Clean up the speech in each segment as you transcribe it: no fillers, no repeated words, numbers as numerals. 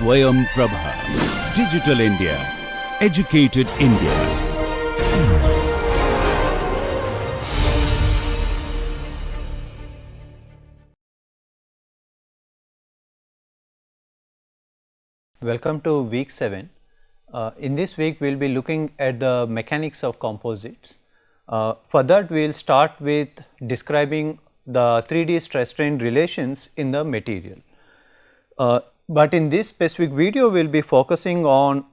SwayamPrabha. Digital India. Educated India. Welcome to week 7. In this week we will be looking at the mechanics of composites. For that we will start with describing the 3D stress strain relations in the material. But in this specific video we will be focusing on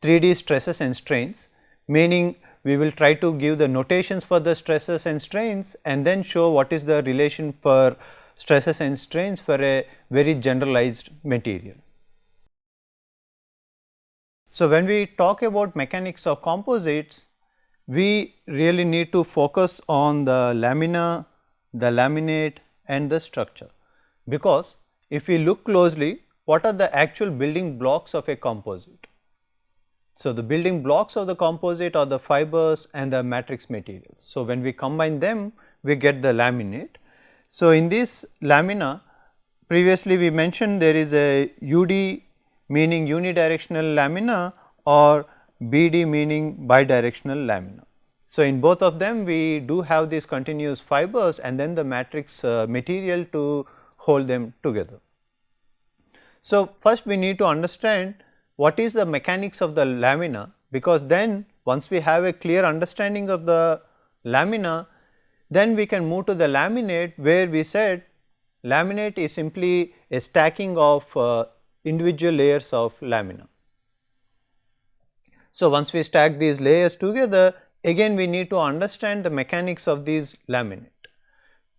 3D stresses and strains, meaning we will try to give the notations for the stresses and strains and then show what is the relation for stresses and strains for a very generalized material. So, when we talk about mechanics of composites, we really need to focus on the lamina, the laminate and the structure, because if we look closely, what are the actual building blocks of a composite? So, the building blocks of the composite are the fibers and the matrix materials. So, when we combine them, we get the laminate. So, in this lamina, previously we mentioned there is a UD meaning unidirectional lamina or BD meaning bidirectional lamina. So, in both of them we do have these continuous fibers and then the matrix material to hold them together. So, first we need to understand what is the mechanics of the lamina, because then once we have a clear understanding of the lamina, then we can move to the laminate, where we said laminate is simply a stacking of individual layers of lamina. So, once we stack these layers together, again we need to understand the mechanics of these laminate.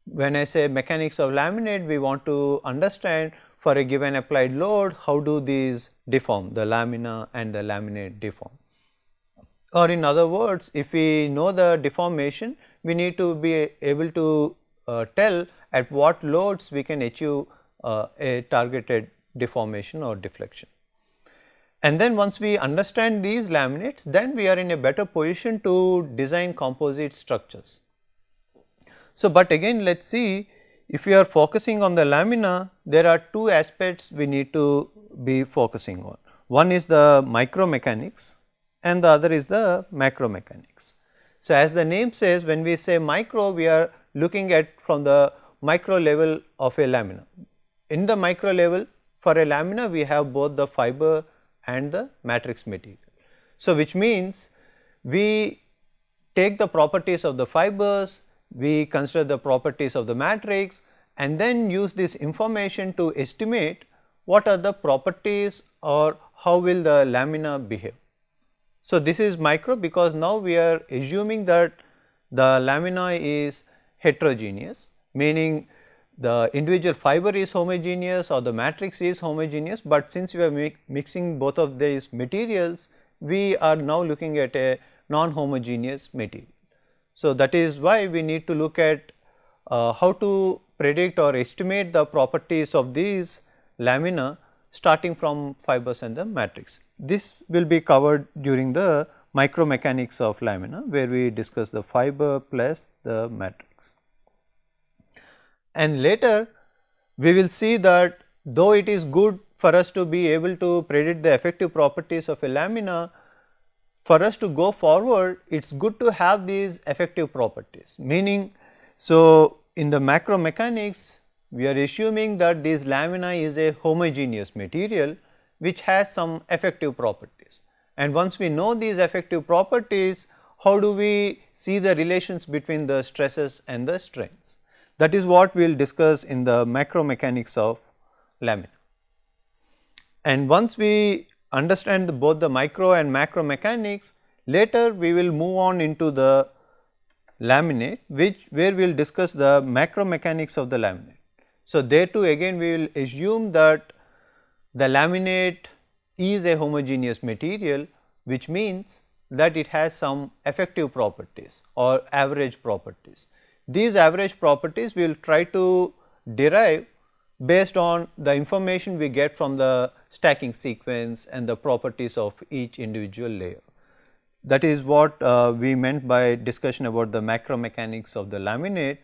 When I say mechanics of laminate, we want to understand for a given applied load, how do these deform, the lamina and the laminate deform. Or in other words, if we know the deformation, we need to be able to tell at what loads we can achieve a targeted deformation or deflection. And then once we understand these laminates, then we are in a better position to design composite structures. So, but again let us see, if we are focusing on the lamina, there are two aspects we need to be focusing on. One is the micromechanics and the other is the macromechanics. So, as the name says, when we say micro, we are looking at from the micro level of a lamina. In the micro level, for a lamina we have both the fiber and the matrix material. So, which means we take the properties of the fibers, we consider the properties of the matrix and then use this information to estimate what are the properties or how will the lamina behave. So, this is micro because now we are assuming that the lamina is heterogeneous, meaning the individual fiber is homogeneous or the matrix is homogeneous, but since we are mixing both of these materials, we are now looking at a non-homogeneous material. So, that is why we need to look at how to predict or estimate the properties of these lamina starting from fibers and the matrix. This will be covered during the micromechanics of lamina, where we discuss the fiber plus the matrix. And later we will see that though it is good for us to be able to predict the effective properties of a lamina, for us to go forward it is good to have these effective properties, meaning, so in the macromechanics we are assuming that this lamina is a homogeneous material which has some effective properties, and once we know these effective properties, how do we see the relations between the stresses and the strains? That is what we will discuss in the macromechanics of lamina. And once we understand both the micro and macro mechanics, later we will move on into the laminate, where we will discuss the macro mechanics of the laminate. So, there too again we will assume that the laminate is a homogeneous material, which means that it has some effective properties or average properties. These average properties we will try to derive based on the information we get from the stacking sequence and the properties of each individual layer. That is what we meant by discussion about the macro mechanics of the laminate.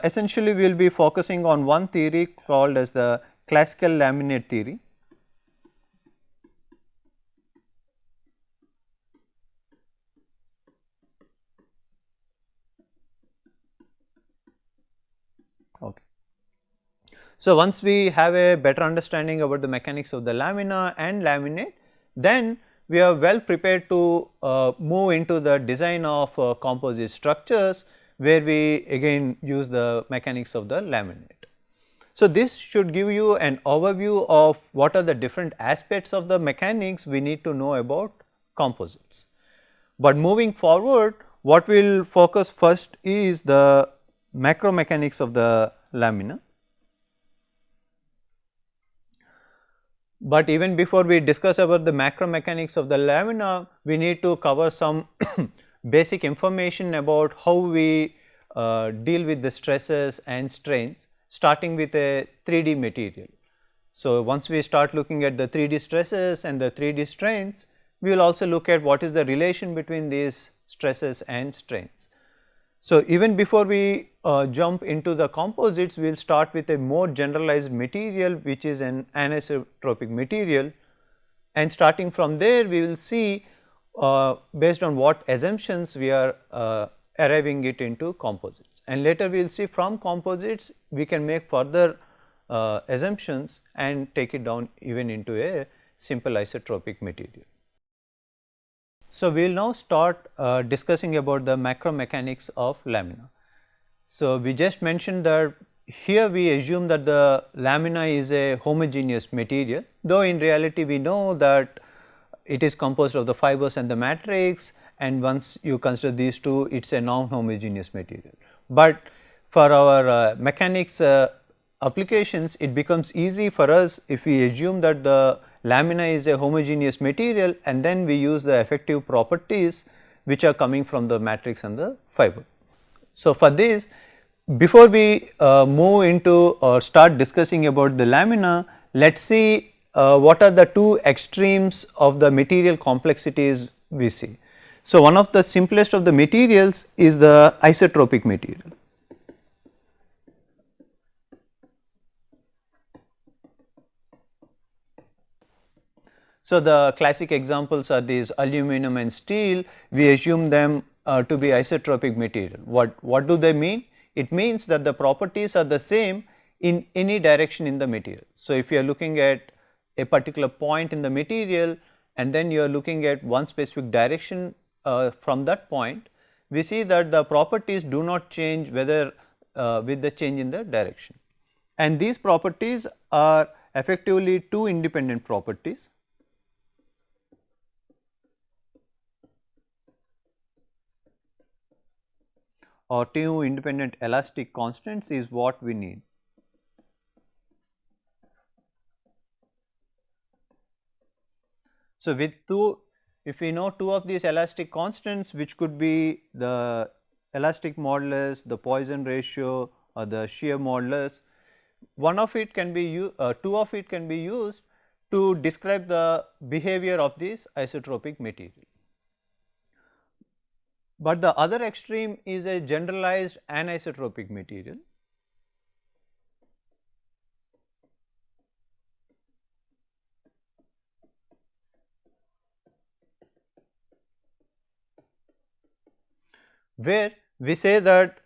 Essentially we will be focusing on one theory called as the classical laminate theory. So, once we have a better understanding about the mechanics of the lamina and laminate, then we are well prepared to move into the design of composite structures, where we again use the mechanics of the laminate. So, this should give you an overview of what are the different aspects of the mechanics we need to know about composites. But moving forward, what we will focus first is the macro mechanics of the lamina. But even before we discuss about the macro mechanics of the lamina, we need to cover some basic information about how we deal with the stresses and strains, starting with a 3D material. So, once we start looking at the 3D stresses and the 3D strains, we will also look at what is the relation between these stresses and strains. So, even before we jump into the composites, we will start with a more generalized material, which is an anisotropic material, and starting from there we will see based on what assumptions we are arriving it into composites, and later we will see from composites we can make further assumptions and take it down even into a simple isotropic material. So, we will now start discussing about the macro mechanics of lamina. So, we just mentioned that here we assume that the lamina is a homogeneous material, though in reality we know that it is composed of the fibers and the matrix, and once you consider these two, it is a non-homogeneous material. But for our mechanics applications, it becomes easy for us if we assume that the lamina is a homogeneous material, and then we use the effective properties which are coming from the matrix and the fiber. So, for this, before we move into or start discussing about the lamina, let us see what are the two extremes of the material complexities we see. So, one of the simplest of the materials is the isotropic material. So, the classic examples are these aluminum and steel. We assume them to be isotropic material. What do they mean? It means that the properties are the same in any direction in the material. So, if you are looking at a particular point in the material and then you are looking at one specific direction from that point, we see that the properties do not change whether with the change in the direction. And these properties are effectively two independent properties. Or two independent elastic constants is what we need. So, with two, if we know two of these elastic constants, which could be the elastic modulus, the Poisson ratio, or the shear modulus, one of it can be two of it can be used to describe the behavior of this isotropic material. But the other extreme is a generalized anisotropic material. Where we say that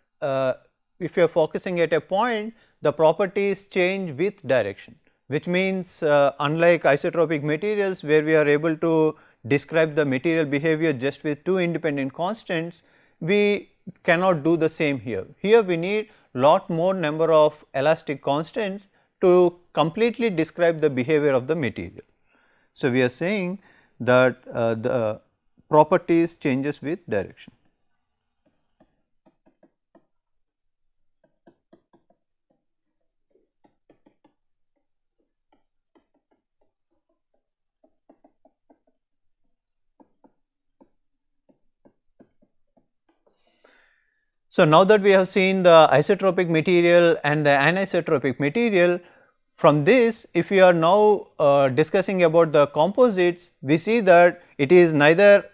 if you are focusing at a point, the properties change with direction, which means unlike isotropic materials where we are able to describe the material behavior just with two independent constants, we cannot do the same here. Here we need lot more number of elastic constants to completely describe the behavior of the material. So, we are saying that the properties changes with direction. So, now that we have seen the isotropic material and the anisotropic material, from this if we are now discussing about the composites, we see that it is neither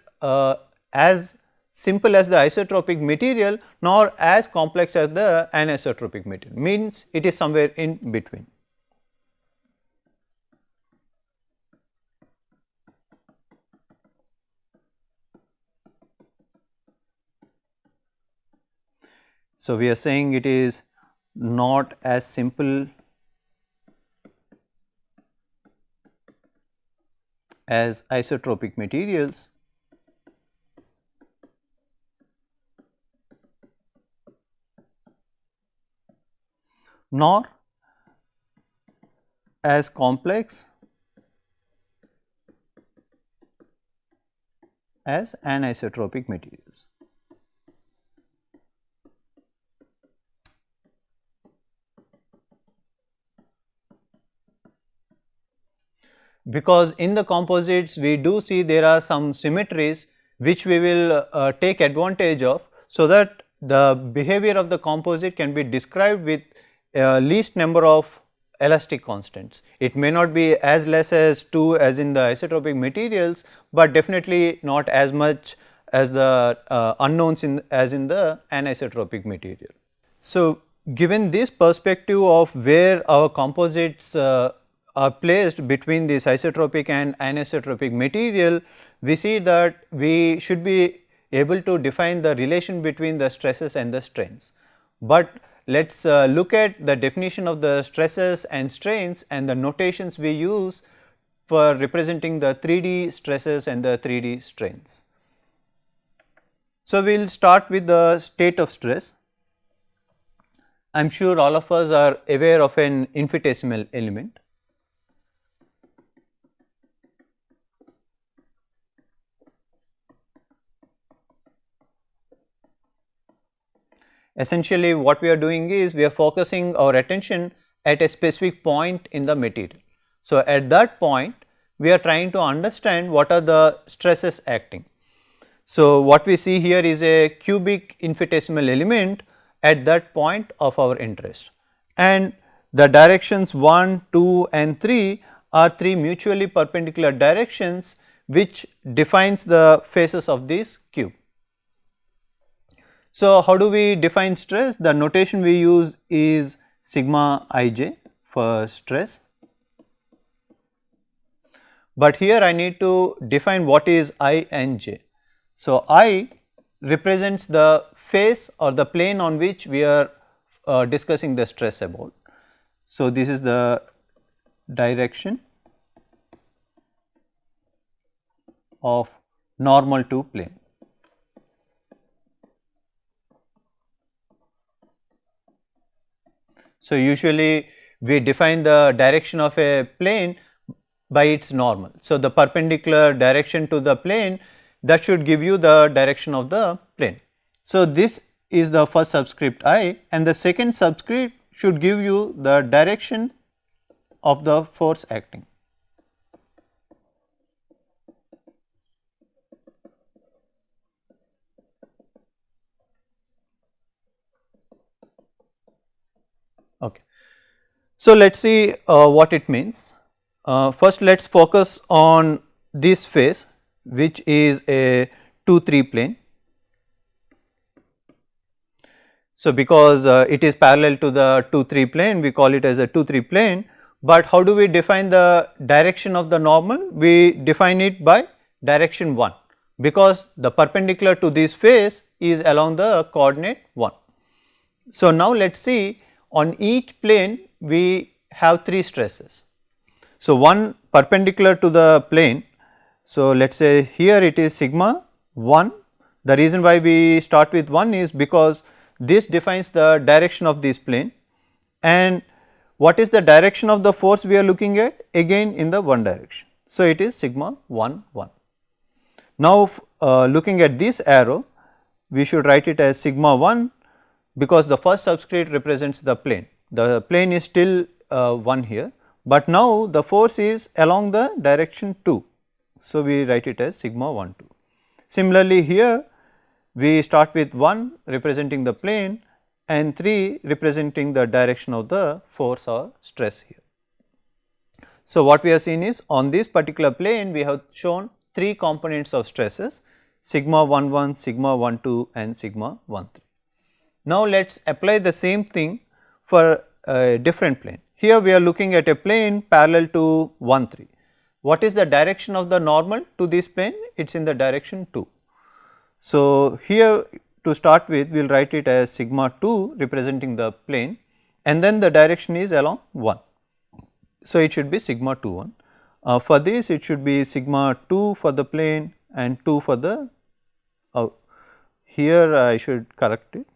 as simple as the isotropic material nor as complex as the anisotropic material, means it is somewhere in between. So, we are saying it is not as simple as isotropic materials nor as complex as anisotropic materials. Because in the composites we do see there are some symmetries which we will take advantage of, so that the behavior of the composite can be described with least number of elastic constants. It may not be as less as 2 as in the isotropic materials, but definitely not as much as the unknowns as in the anisotropic material. So, given this perspective of where our composites are placed between this isotropic and anisotropic material, we see that we should be able to define the relation between the stresses and the strains. But let us look at the definition of the stresses and strains and the notations we use for representing the 3D stresses and the 3D strains. So, we will start with the state of stress. I am sure all of us are aware of an infinitesimal element. Essentially what we are doing is we are focusing our attention at a specific point in the material. So, at that point we are trying to understand what are the stresses acting. So, what we see here is a cubic infinitesimal element at that point of our interest, and the directions 1, 2 and 3 are 3 mutually perpendicular directions which defines the faces of this cube. So, how do we define stress? The notation we use is sigma ij for stress, but here I need to define what is I and j. So, I represents the face or the plane on which we are discussing the stress about. So, this is the direction of normal to plane. So, usually we define the direction of a plane by its normal. So, the perpendicular direction to the plane, that should give you the direction of the plane. So, this is the first subscript I, and the second subscript should give you the direction of the force acting. Okay. So, let us see what it means. First let us focus on this face, which is a 2-3 plane. So, because it is parallel to the 2-3 plane, we call it as a 2-3 plane, but how do we define the direction of the normal? We define it by direction 1, because the perpendicular to this face is along the coordinate 1. So, now let us see, on each plane we have 3 stresses. So, one perpendicular to the plane. So, let us say here it is sigma 1. The reason why we start with 1 is because this defines the direction of this plane, and what is the direction of the force we are looking at? Again in the one direction. So, it is sigma 1 1. Now, looking at this arrow, we should write it as sigma 1, because the first subscript represents the plane. The plane is still 1 here, but now the force is along the direction 2. So, we write it as sigma 1 2. Similarly, here we start with 1 representing the plane and 3 representing the direction of the force or stress here. So, what we have seen is, on this particular plane we have shown 3 components of stresses: sigma 1 1, sigma 1 2 and sigma 1 3. Now, let us apply the same thing for a different plane. Here we are looking at a plane parallel to 1 3. What is the direction of the normal to this plane? It is in the direction 2. So, here to start with we will write it as sigma 2 representing the plane, and then the direction is along 1. So, it should be sigma 2 1. For this it should be sigma 2 for the plane and 2 for the here I should correct it.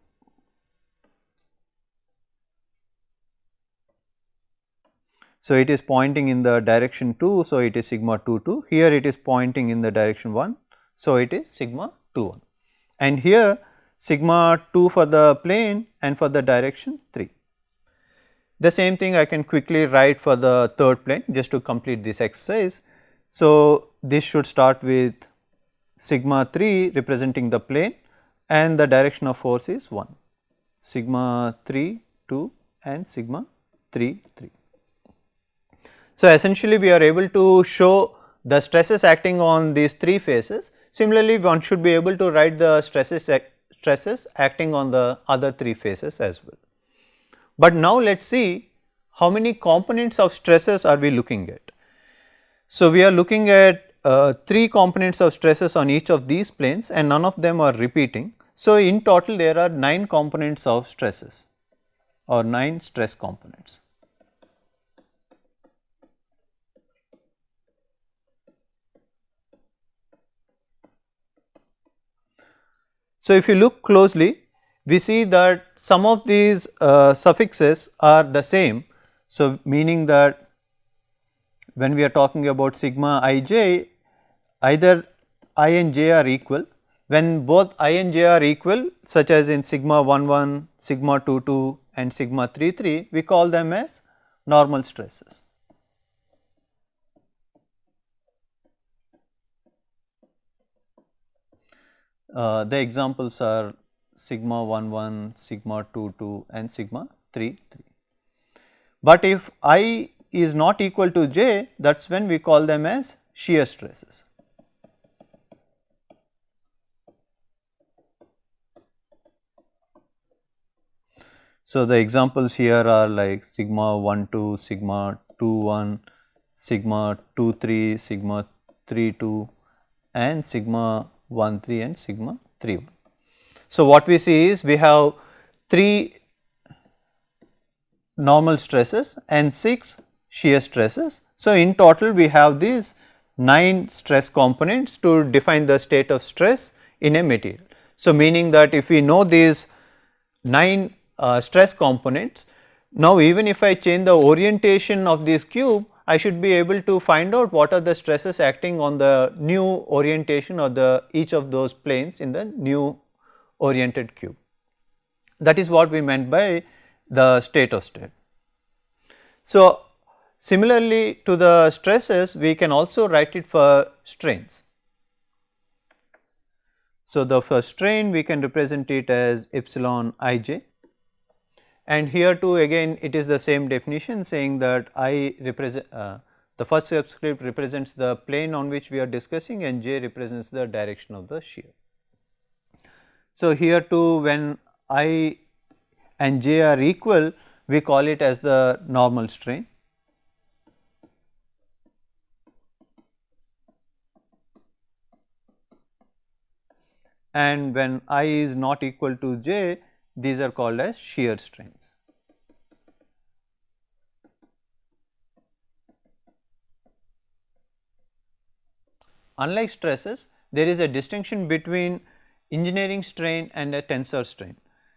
So, it is pointing in the direction 2, so it is sigma 2 2, here it is pointing in the direction 1, so it is sigma 2 1, and here sigma 2 for the plane and for the direction 3. The same thing I can quickly write for the third plane just to complete this exercise. So, this should start with sigma 3 representing the plane and the direction of force is 1, sigma 3 2 and sigma 3 3. So, essentially we are able to show the stresses acting on these 3 faces. Similarly, one should be able to write the stresses acting on the other 3 faces as well. But now let us see how many components of stresses are we looking at. So, we are looking at 3 components of stresses on each of these planes and none of them are repeating. So, in total there are 9 components of stresses or 9 stress components. So, if you look closely, we see that some of these suffixes are the same. So, meaning that when we are talking about sigma ij, either I and j are equal. When both I and j are equal, such as in sigma 1 1, sigma 2 2 and sigma 3 3, we call them as normal stresses. The examples are sigma 1 1, sigma 2 2 and sigma 3 3. But if I is not equal to j, that is when we call them as shear stresses. So, the examples here are like sigma 1 2, sigma 2 1, sigma 2 3, sigma 3 2 and sigma 1 3 and sigma 3 1. So, what we see is we have 3 normal stresses and 6 shear stresses. So, in total we have these 9 stress components to define the state of stress in a material. So, meaning that if we know these 9 stress components, now even if I change the orientation of this cube, I should be able to find out what are the stresses acting on the new orientation or the each of those planes in the new oriented cube. That is what we meant by the state of state. So, similarly to the stresses, we can also write it for strains. So, the first strain we can represent it as epsilon ij, and here too again it is the same definition saying that I represent the first subscript represents the plane on which we are discussing and j represents the direction of the shear. So, here too when I and j are equal, we call it as the normal strain. And when I is not equal to j, these are called as shear strains. Unlike stresses, there is a distinction between engineering strain and a tensor strain.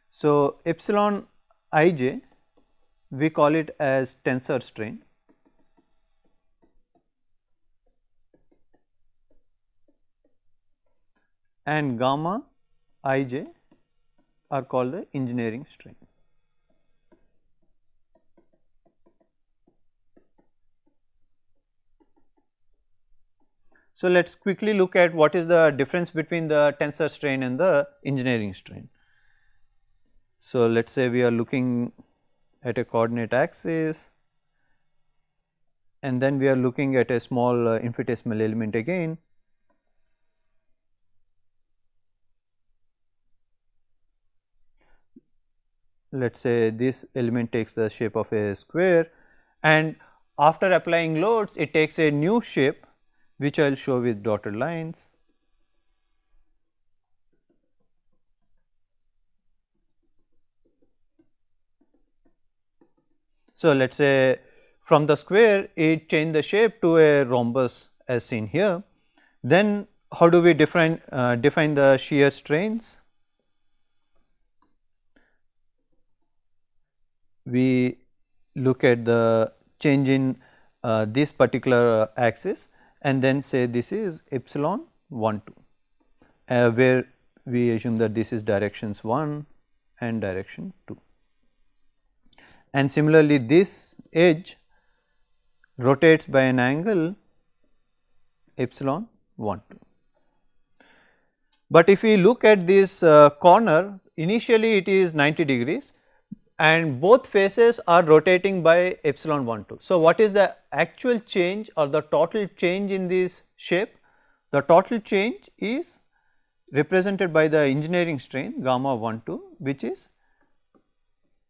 So, epsilon ij we call it as tensor strain, and gamma ij are called the engineering strain. So, let us quickly look at what is the difference between the tensor strain and the engineering strain. So, let us say we are looking at a coordinate axis and then we are looking at a small infinitesimal element again. Let us say this element takes the shape of a square, and after applying loads it takes a new shape which I will show with dotted lines. So, let us say from the square it changed the shape to a rhombus as seen here. Then how do we define the shear strains? We look at the change in this particular axis and then say this is epsilon 1 2, where we assume that this is directions 1 and direction 2. And similarly, this edge rotates by an angle epsilon 1 2. But if we look at this corner, initially it is 90 degrees and both faces are rotating by epsilon 1 2. So, what is the actual change or the total change in this shape? The total change is represented by the engineering strain gamma 1 2, which is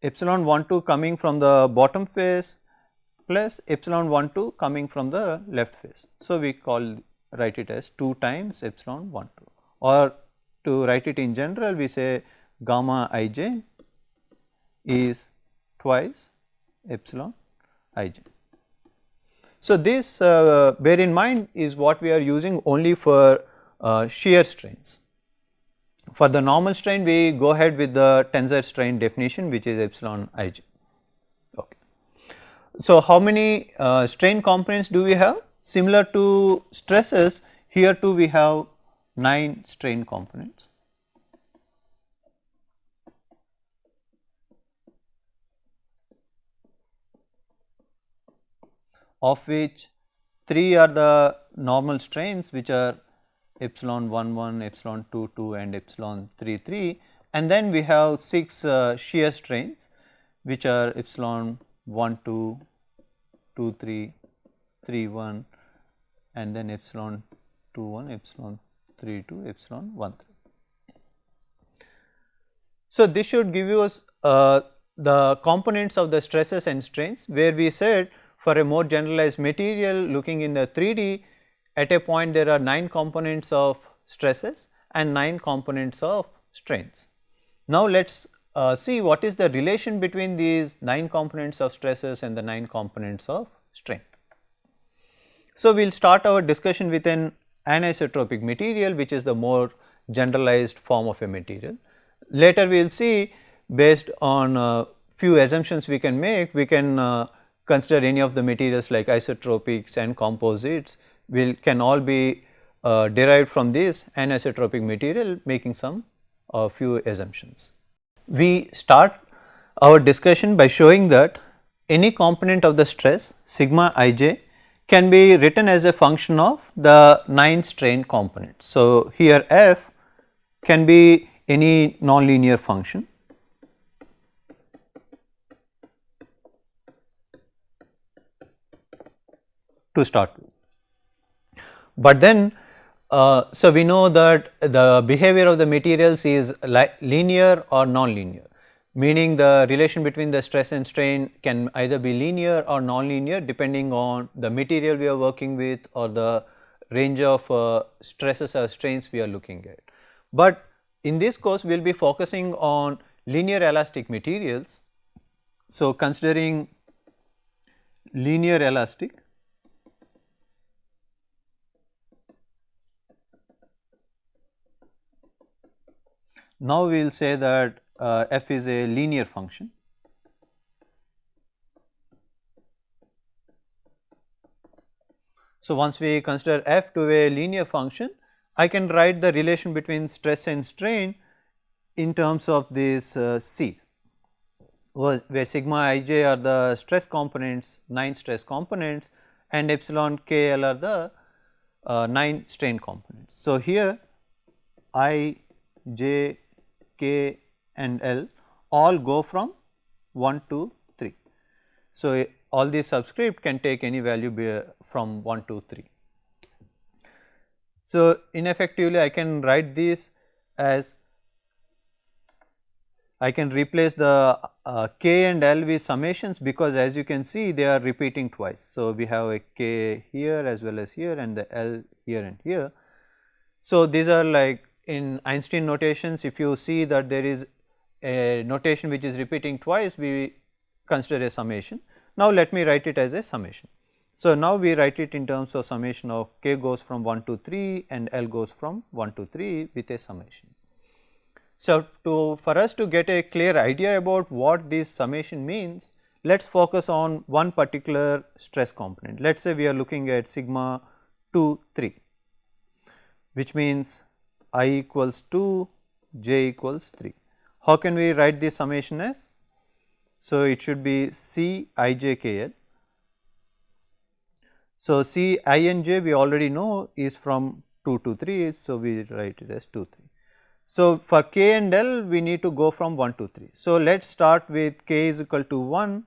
epsilon 1 2 coming from the bottom face plus epsilon 1 2 coming from the left face. So, we write it as 2 times epsilon 1 2, or to write it in general we say gamma ij is twice epsilon ij. So, this bear in mind is what we are using only for shear strains. For the normal strain we go ahead with the tensor strain definition, which is epsilon ij. Okay. So, how many strain components do we have? Similar to stresses, here too we have 9 strain components. Of which 3 are the normal strains, which are epsilon 1 1, epsilon 2 2 and epsilon 3 3, and then we have 6 shear strains, which are epsilon 1 2, 2 3, 3 1 and then epsilon 2 1, epsilon 3 2, epsilon 1 3. So, this should give you us the components of the stresses and strains, where we said for a more generalized material looking in the 3D, at a point there are 9 components of stresses and 9 components of strains. Now, let us see what is the relation between these 9 components of stresses and the 9 components of strain. So, we will start our discussion with an anisotropic material, which is the more generalized form of a material. Later we will see, based on few assumptions we can make, we can consider any of the materials like isotropics and composites can all be derived from this anisotropic material, making some few assumptions. We start our discussion by showing that any component of the stress sigma ij can be written as a function of the 9 strain components. So, here f can be any nonlinear function to start with. But then so we know that the behavior of the materials is linear or non-linear, meaning the relation between the stress and strain can either be linear or non-linear depending on the material we are working with or the range of stresses or strains we are looking at. But in this course we will be focusing on linear elastic materials. So, considering linear elastic, now we will say that f is a linear function. So, once we consider f to a linear function, I can write the relation between stress and strain in terms of this C, where sigma ij are the stress components, 9 stress components, and epsilon kl are the 9 strain components. So, here I, j, k and l all go from 1 to 3. So, all these subscript can take any value from 1 to 3. So, ineffectively I can write this as, I can replace the k and l with summations, because as you can see they are repeating twice. So, we have a k here as well as here and the l here and here. So, these are like in Einstein notations, if you see that there is a notation which is repeating twice, we consider a summation. Now, let me write it as a summation. So, now we write it in terms of summation of k goes from 1 to 3 and L goes from 1 to 3 with a summation. So, for us to get a clear idea about what this summation means, let us focus on one particular stress component. Let us say we are looking at sigma 2 3, which means I equals 2, j equals 3. How can we write this summation as? So, it should be C I j k L. So, C I and j we already know is from 2 to 3. So, we write it as 2 3. So, for k and L we need to go from 1 to 3. So, let us start with k is equal to 1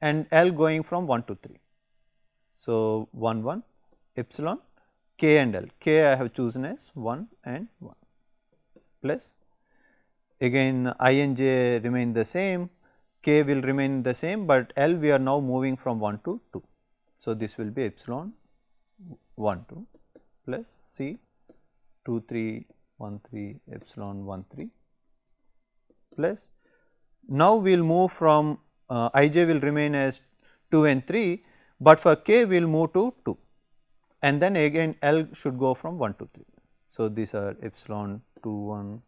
and L going from 1 to 3. So, 1 1 epsilon k and L, k I have chosen as 1 and 1 plus again I and j remain the same, k will remain the same, but L we are now moving from 1 to 2. So, this will be epsilon 1 2 plus C 2 3 1 3 epsilon 1 3 plus now we will move from I j will remain as 2 and 3, but for k we will move to 2 and then again L should go from 1 to 3. So, these are epsilon 2 1 .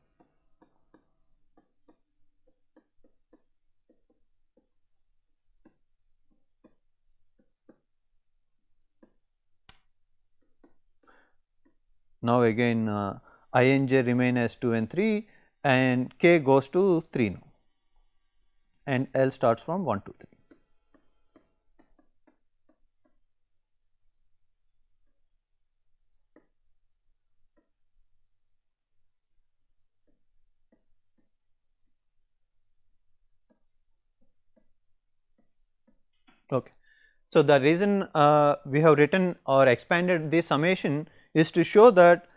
Now, again I and j remain as 2 and 3 and k goes to 3 now and L starts from 1 to 3. Okay. So, the reason we have written or expanded this summation is to show that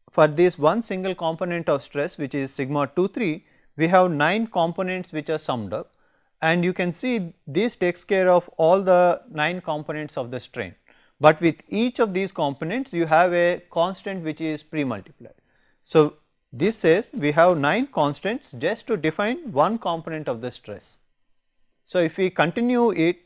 for this one single component of stress, which is sigma 2 3, we have 9 components which are summed up, and you can see this takes care of all the 9 components of the strain, but with each of these components you have a constant which is pre-multiplied. So, this says we have 9 constants just to define one component of the stress. So, if we continue it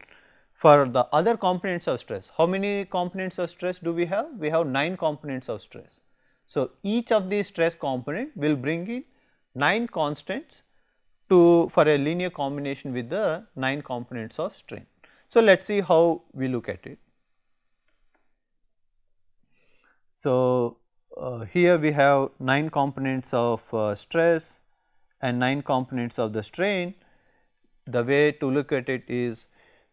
for the other components of stress, how many components of stress do we have? We have 9 components of stress. So, each of these stress component will bring in 9 constants to for a linear combination with the 9 components of strain. So, let us see how we look at it. So, here we have 9 components of stress and 9 components of the strain. The way to look at it is,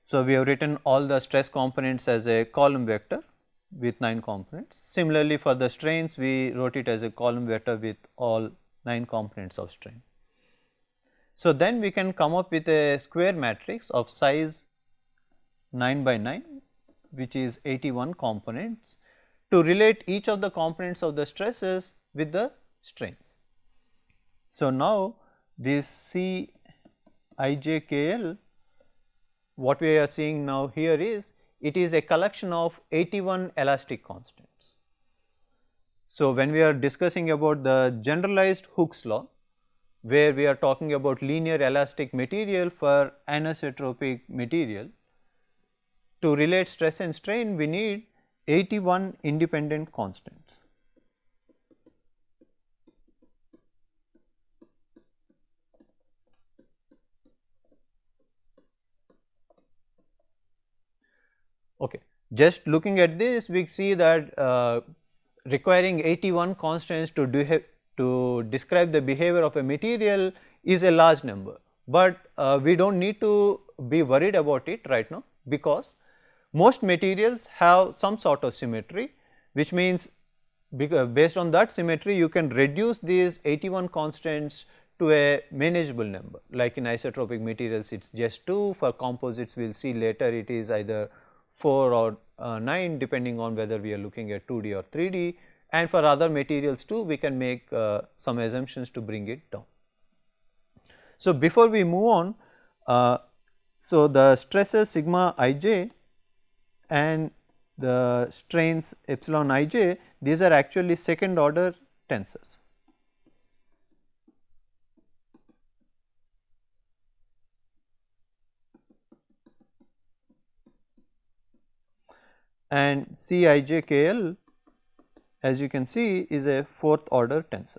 so we have written all the stress components as a column vector with 9 components. Similarly, for the strains we wrote it as a column vector with all 9 components of strain. So, then we can come up with a square matrix of size 9 by 9, which is 81 components, to relate each of the components of the stresses with the strains. So, now this C I j k L, what we are seeing now here is it is a collection of 81 elastic constants. So, when we are discussing about the generalized Hooke's law, where we are talking about linear elastic material for anisotropic material, to relate stress and strain we need 81 independent constants. Okay. Just looking at this, we see that requiring 81 constants to describe the behavior of a material is a large number, but we do not need to be worried about it right now, because most materials have some sort of symmetry, which means based on that symmetry you can reduce these 81 constants to a manageable number. Like in isotropic materials it is just 2, for composites we will see later it is either 4 or 9 depending on whether we are looking at 2D or 3D, and for other materials too we can make some assumptions to bring it down. So, before we move on, so the stresses sigma I j and the strains epsilon I j, these are actually second order tensors. andCijkl, as you can see, is a fourth order tensor.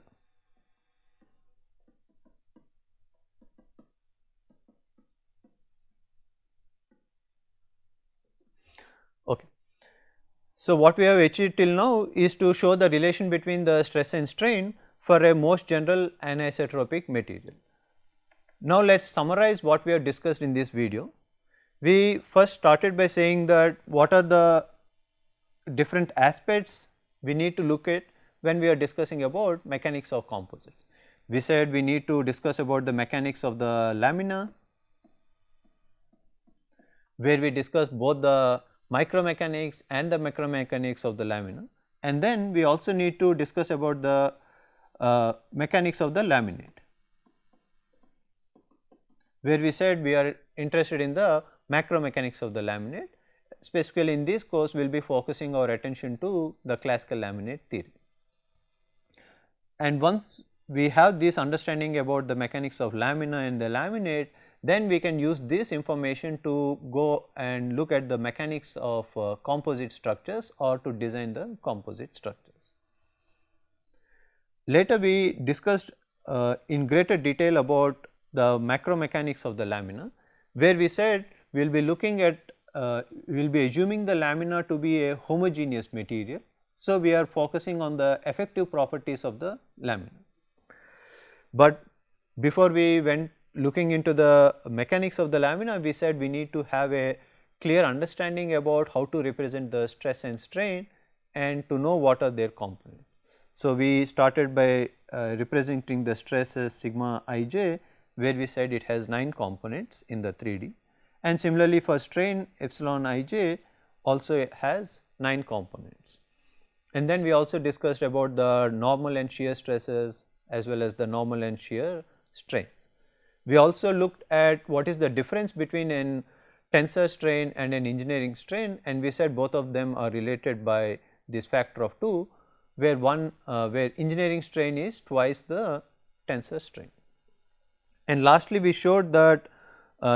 Okay. So, what we have achieved till now is to show the relation between the stress and strain for a most general anisotropic material. Now, let us summarize what we have discussed in this video. We first started by saying that what are the different aspects we need to look at when we are discussing about mechanics of composites. We said we need to discuss about the mechanics of the lamina, where we discuss both the micromechanics and the macromechanics of the lamina, and then we also need to discuss about the mechanics of the laminate, where we said we are interested in the macromechanics of the laminate. Specifically in this course, we will be focusing our attention to the classical laminate theory. And once we have this understanding about the mechanics of lamina and the laminate, then we can use this information to go and look at the mechanics of composite structures or to design the composite structures. Later we discussed in greater detail about the macromechanics of the lamina, where we said we will be looking at we will be assuming the lamina to be a homogeneous material. So, we are focusing on the effective properties of the lamina. But before we went looking into the mechanics of the lamina, we said we need to have a clear understanding about how to represent the stress and strain and to know what are their components. So, we started by representing the stress as sigma ij, where we said it has 9 components in the 3D, and similarly for strain epsilon ij also has 9 components. And then we also discussed about the normal and shear stresses as well as the normal and shear strains. We also looked at what is the difference between an tensor strain and an engineering strain, and we said both of them are related by this factor of 2, where where engineering strain is twice the tensor strain. And lastly, we showed that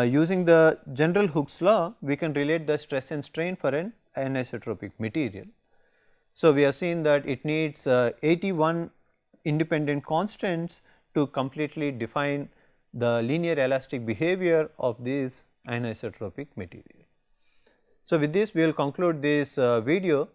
using the general Hooke's law, we can relate the stress and strain for an anisotropic material. So, we have seen that it needs 81 independent constants to completely define the linear elastic behavior of this anisotropic material. So, with this we will conclude this video.